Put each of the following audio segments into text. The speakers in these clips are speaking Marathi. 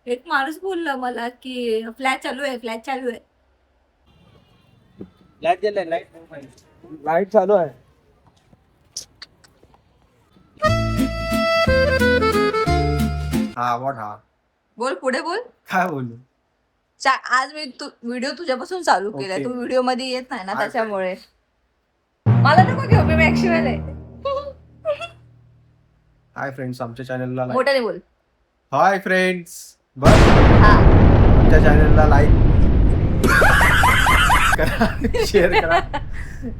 एक माणूस बोलला मला की फ्लॅट चालू आहे, फ्लॅट चालू आहे. लाईट गेलाय, लाईट चालू आहे. हा बोल. हा बोल, पुढे बोल. काय बोलू? आज मी व्हिडिओ तुझ्यापासून चालू केलाय. ओके. तू व्हिडिओ मध्ये येत नाही ना, हाय त्याच्यामुळे मला नको घेऊ, मी मॅक्सिमल आहे. हाय फ्रेंड्स, आमच्या चॅनलला लाईक. मोठ्याने बोल. हाय फ्रेंड्स, बस हा. आमच्या चॅनलला लाईक करा, शेअर करा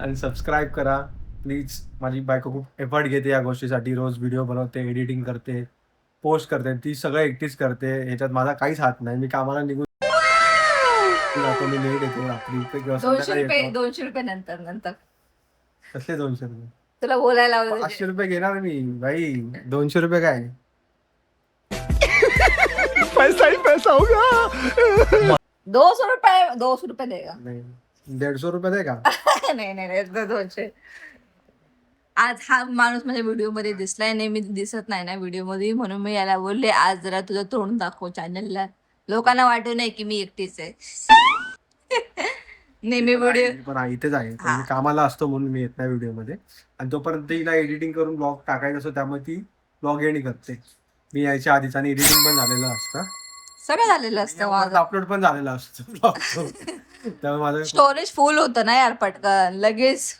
आणि सबस्क्राईब करा प्लीज. माझी बायको खूप एफर्ट घेते या गोष्टीसाठी. रोज व्हिडिओ बनवते, एडिटिंग करते, पोस्ट करते. ती सगळं एकटीच करते. ह्याच्यात माझा काहीच हात नाही. मी कामाला निघून जातो, मी लेट येतो रात्री किंवा 200 संध्याकाळी रुपये, येतो. 200 रुपये नंतर नंतर कसले 200 रुपये? तुला बोलायला लावलं 500 रुपये घेणार मी भाई. 200 रुपये काय? पैसा ही पैसा होगा. 200 रुपये, 200 रुपये देगा. नाही, 150 रुपये दे का? नाही नाही नाही, 200. आज हा माणूस माझ्या व्हिडिओ मध्ये दिसलाय, नेहमी दिसत नाही ना व्हिडिओ मध्ये, म्हणून मी याला बोलले आज जरा तुझं तोंड दाखव चॅनलला, लोकांना वाटू नये की मी एकटीच आहे. नेहमी व्हिडिओ. पण इथेच आहे, पण हा. मी कामाला असतो म्हणून मी येत नाही व्हिडिओ मध्ये. आणि तोपर्यंत हिला एडिटिंग करून ब्लॉग टाकायचं असतो, त्यामुळे ती ब्लॉग एडिटिंग करते. मी यायच्या आधीच, आणि एडिटिंग पण झालेलं असतं, सगळं झालेलं असतं माझं. अपलोड पण झालेलं असतं ब्लॉग. त्यामुळे माझं स्टोरेज फुल होतं ना यार पटकन, लगेच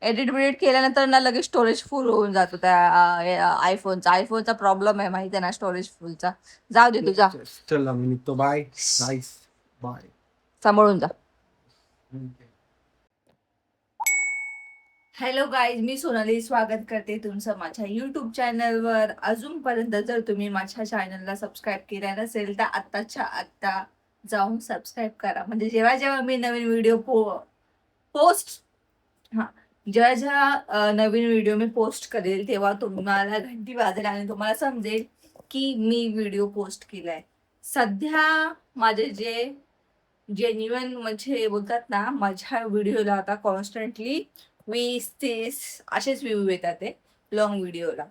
एडिट बिडिट केल्यानंतर ना लगेच स्टोरेज फुल होऊन जातो त्या आयफोनचा प्रॉब्लेम आहे माहिती आहे ना, स्टोरेज फुलचा. जाऊ दे तुझा, चल मी निघतो. Bye nice, bye. सांभाळून जा. हॅलो गाईज, मी सोनाली स्वागत करते तुमचं माझ्या युट्यूब चॅनलवर. अजूनपर्यंत जर तुम्ही माझ्या चॅनलला सबस्क्राईब केल्या नसेल तर आत्ताच्या आत्ता जाऊन सबस्क्राईब करा. म्हणजे जेव्हा जेव्हा मी नवीन व्हिडिओ पोस्ट हां जेव्हा जेव्हा नवीन व्हिडिओ मी पोस्ट करेल तेव्हा तुम्हाला घंटी वाजेल आणि तुम्हाला समजेल की मी व्हिडिओ पोस्ट केलाय. सध्या माझे जे जेन्युइन म्हणजे बोलतात ना, माझ्या व्हिडिओला आता कॉन्स्टंटली 20-30 असेच व्ह्यू येतात ते लॉंग व्हिडिओला.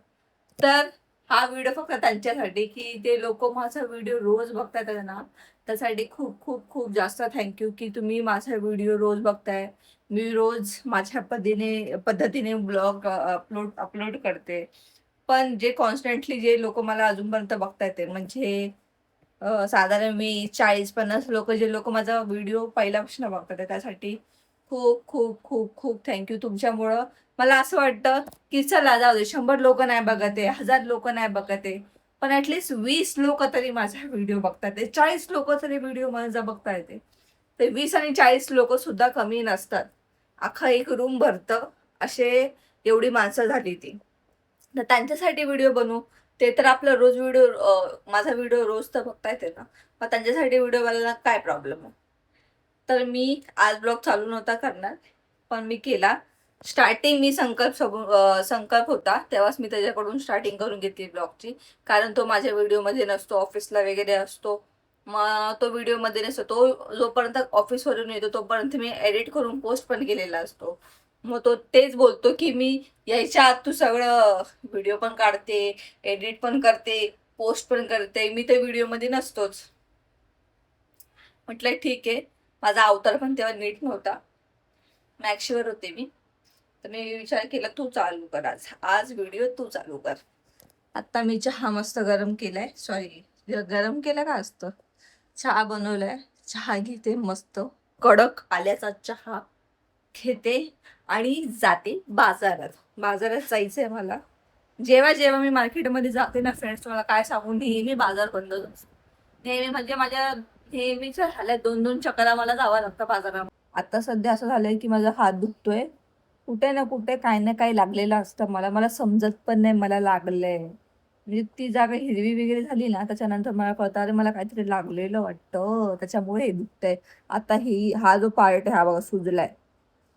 तर हा व्हिडिओ फक्त त्यांच्यासाठी की ते लोक माझा व्हिडिओ रोज बघतात ना, त्यासाठी खूप खूप खूप जास्त थँक्यू की तुम्ही माझा व्हिडिओ रोज बघताय. मी रोज माझ्या पद्धतीने ब्लॉग अपलोड करते. पण जे कॉन्स्टंटली जे लोक मला अजूनपर्यंत बघतायत म्हणजे साधारण मी 40-50 लोक, जे लोक माझा व्हिडिओ पहिल्यापासून बघतात त्यासाठी खूप खूप खूप खूप थँक्यू. तुमच्यामुळं मला असं वाटतं की चला जाऊ दे, 100 लोक नाही बघत आहे, 1000 लोक नाही बघत आहे, पण ऍटलीस्ट 20 लोक तरी माझा व्हिडिओ बघतात आहे, 40 लोक तरी व्हिडिओ माझा बघता येते. ते 20 आणि 40 लोक सुद्धा कमी नसतात. अख्खा एक रूम भरतं असे एवढी माणसं झाली ती. तर त्यांच्यासाठी व्हिडिओ बनवू. ते तर आपला रोज माझा व्हिडिओ रोज तर बघता येते ना, मग त्यांच्यासाठी व्हिडिओ बनवायला काय प्रॉब्लेम आहे. तर मी आज ब्लॉग चालू नव्हता करणार, पण मी केला. स्टार्टिंग मी संकल्प होता तेव्हाच मी त्याच्याकडून स्टार्टिंग करून घेतली ब्लॉगची. कारण तो माझ्या व्हिडिओमध्ये नसतो, ऑफिसला वगैरे असतो. मग तो व्हिडिओमध्ये नसतो, तो जोपर्यंत ऑफिसवरून येतो तोपर्यंत मी एडिट करून पोस्ट पण केलेला असतो. मग तो तेच बोलतो की मी यायच्या आत तू सगळं व्हिडिओ पण काढते, एडिट पण करते, पोस्ट पण करते, मी त्या व्हिडिओमध्ये नसतोच. म्हटलं ठीक आहे. माझा अवतार पण तेव्हा नीट नव्हता, मॅक्शीवर होते मी. तर मी विचार केला तू चालू कर, आज व्हिडिओ तू चालू कर. आत्ता मी चहा मस्त गरम केलाय, सॉरी गरम केला का असतं, चहा बनवलाय. चहा घेते मस्त कडक आल्याचा चहा घेते आणि जाते बाजारात. बाजारात जायचंय मला. जेव्हा जेव्हा मी मार्केटमध्ये जाते ना फ्रेंड्स, मला काय सांगू, नेहमी बाजार बंद असतो. नेहमी म्हणजे माझ्या नेहमीच्या झाल्या 2-2 चक्रा मला जावं लागतं बाजारात. आता सध्या असं झालंय की माझा हात दुखतोय. कुठे ना कुठे काही ना काही लागलेलं असतं मला, मला समजत पण नाही मला लागलंय. म्हणजे ती जागा हिरवी वगैरे झाली ना, त्याच्यानंतर मला कळतं अरे मला काहीतरी लागलेलं वाटतं, त्याच्यामुळे हे दुखतंय. आता हा जो पार्ट आहे हा बघा सुजलाय,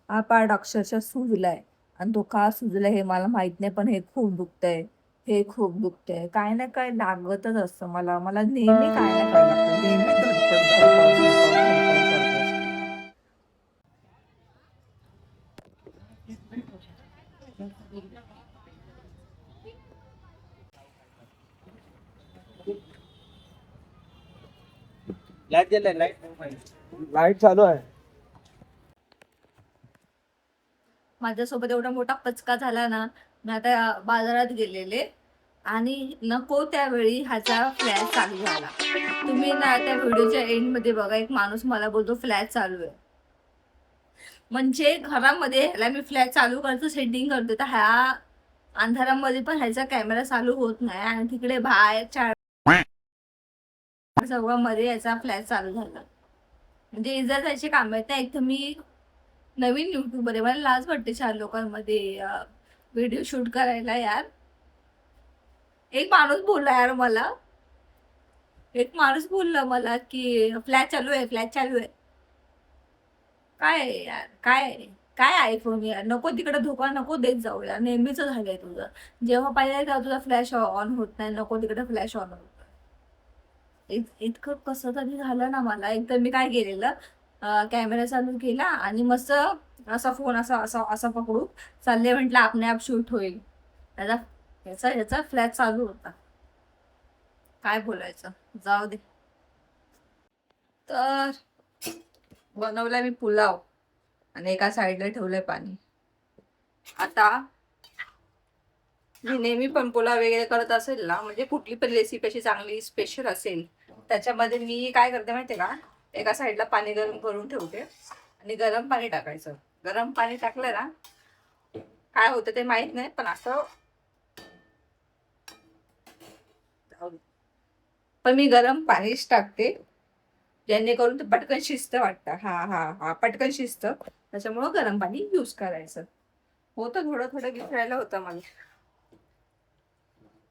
हा पार्ट अक्षरशः सुजलाय. आणि तो का सुजलाय हे मला माहित नाही, पण हे खूप दुखतंय, हे खूप दुखतंय. काय ना काय लागतच असतं मला, मला नेहमी काय ना काय लागतं, नेहमी धडपड धडपड धडपड धडपड करत असते. लाईट चालू आहे. माझ्यासोबत एवढा मोठा पचका झाला ना, मी आता बाजारात गेलेले आणि नको त्यावेळी ह्याचा फ्लॅश चालू झाला. तुम्ही ना त्या व्हिडिओच्या एंड मध्ये बघा, एक माणूस मला बोलतो फ्लॅश चालू आहे. म्हणजे घरामध्ये ह्याला मी फ्लॅश चालू करतो, सेटिंग करतो, तर ह्या अंधारामध्ये पण ह्याचा कॅमेरा चालू होत नाही आणि तिकडे बाहेर मध्ये याचा फ्लॅश चालू झाला. म्हणजे इजा जायचे काम आहेत ना. एक तर मी नवीन युट्यूबर आहे, मला लाज वाटते 4 लोकांमध्ये व्हिडिओ शूट करायला. यार एक माणूस बोलला यार मला, एक माणूस बोलला मला की फ्लॅश चालू आहे, फ्लॅश चालू आहे. काय आहे यार, काय काय आयफोन यार, नको तिकडे धोका नको देत जाऊ यार. नेहमीच झालंय तुझं, जेव्हा पाहिजे तेव्हा तुझा फ्लॅश ऑन होत नाही, नको तिकडे फ्लॅश ऑन होत. इतकं कसं तरी झालं ना मला. एकतर मी काय केलेलं, कॅमेरा चालू केला आणि मस्त असा फोन असा असा असा पकडू चालले, म्हटलं आपणे आप शूट होईल. याचा फ्लॅश चालू होता. काय बोलायचं, जाऊ दे. तर बनवलाय मी पुलाव आणि एका साईडला ठेवलंय पाणी. आता मी नेहमी पण पुलाव वगैरे करत असेल ना, म्हणजे कुठली पण रेसिपी अशी चांगली स्पेशल असेल, त्याच्यामध्ये मी काय करते माहितीये का, एका साईडला पाणी गरम करून ठेवते आणि गरम पाणी टाकायचं. गरम पाणी टाकलं ना, काय होतं ते माहित नाही, पण असं पण मी गरम पाणीच टाकते, जेणेकरून ते पटकन शिजतं वाटतं. हा पटकन शिजतं, त्याच्यामुळं गरम पाणी यूज करायचं. होतं थोडं थोडं विसरायला होतं मला.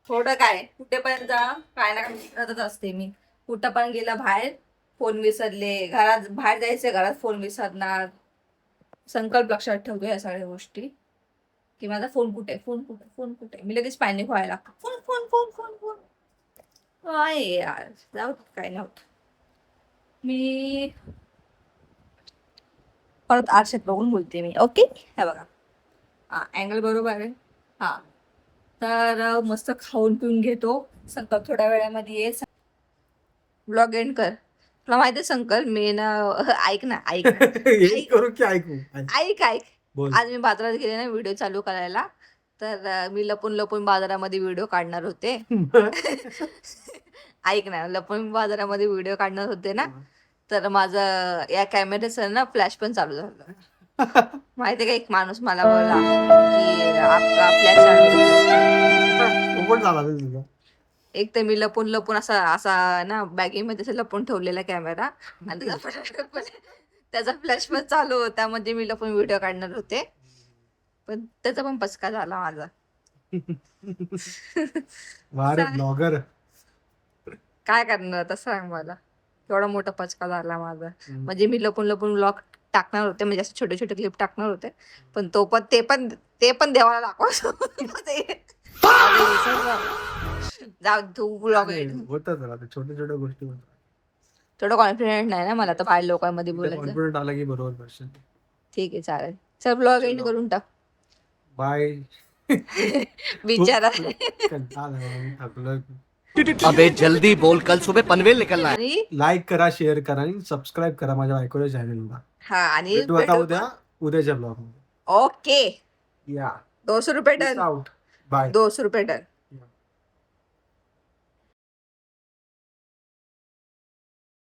थोडं काय कुठेपर्यंत काय ना काय करतच असते मी. कुठं पण गेला बाहेर, फोन विसरले, घरात बाहेर जायचं, घरात फोन विसरणार. संकल्प लक्षात ठेवतो या सगळ्या गोष्टी, की माझा फोन कुठे, फोन कुठे, फोन कुठे. मी लगेच पॅनिक व्हायला लागतो, phone phone phone phone phone. काय यार, जाऊ काय नव्हतं. मी परत आरशात बघून बोलते मी. ओके, हे बघा, हा अँगल बरोबर आहे. हा तर मस्त खाऊन पिऊन घेतो. संकल्प थोड्या वेळामध्ये ये. ब्लॉग एंड कर. तुला माहिती आहे संकल्प, मी ना ऐक ना ऐक ना. हे करू की ऐकू? ऐक ऐक. बोल. आज मी बाजारात गेले ना व्हिडिओ चालू करायला, तर मी लपून लपून बाजारामध्ये व्हिडिओ काढणार होते. ऐक ना, लपून बाजारामध्ये व्हिडिओ काढणार होते ना, तर माझं या कॅमेऱ्याचं ना फ्लॅश पण चालू झालं. माहितीये का, एक माणूस मला बोलला की आपला फ्लॅश चालू. पण झाला रे तुझा. एक तर मी लपून लपून असा असा ना बॅगेमध्ये असं लपून ठेवलेला कॅमेरा आणि त्याचा फ्लॅश पण चालू होता. म्हणजे मी लपून व्हिडिओ काढणार होते, पण त्याचा पण पचका झाला माझा. वारे ब्लॉगर. काय करणार आता सांग मला, केवढा मोठा पचका झाला माझा. म्हणजे मी लपून लपून व्लॉग टाकणार होते, म्हणजे असं छोटे छोटे क्लिप टाकणार होते, पण ते पण देवाला दाखवायचं. जाऊ तू व्लॉग होतं जरा ते छोट्या छोट्या गोष्टी होतात. थोडं कॉन्फिडेंट नाही ना मला तर बाहेर लोकांमध्ये बोलायचं. कॉन्फिडंट आला की बरोबर करशील. ठीक आहे, चालेल. चल ब्लॉग एंड करून टाक. बाय. बिचारा. अबे जल्दी बोल, कल सुबह पनवेल निकलना है. आणि लाईक करा, शेअर करा आणि सबस्क्राईब करा माझ्या बायकोच्या चॅनलला. हा, आणि भेटू आता उद्याच्या ब्लॉग मध्ये. ओके. या 200 रुपये डन. आउट. बाय. 200 रुपये डन.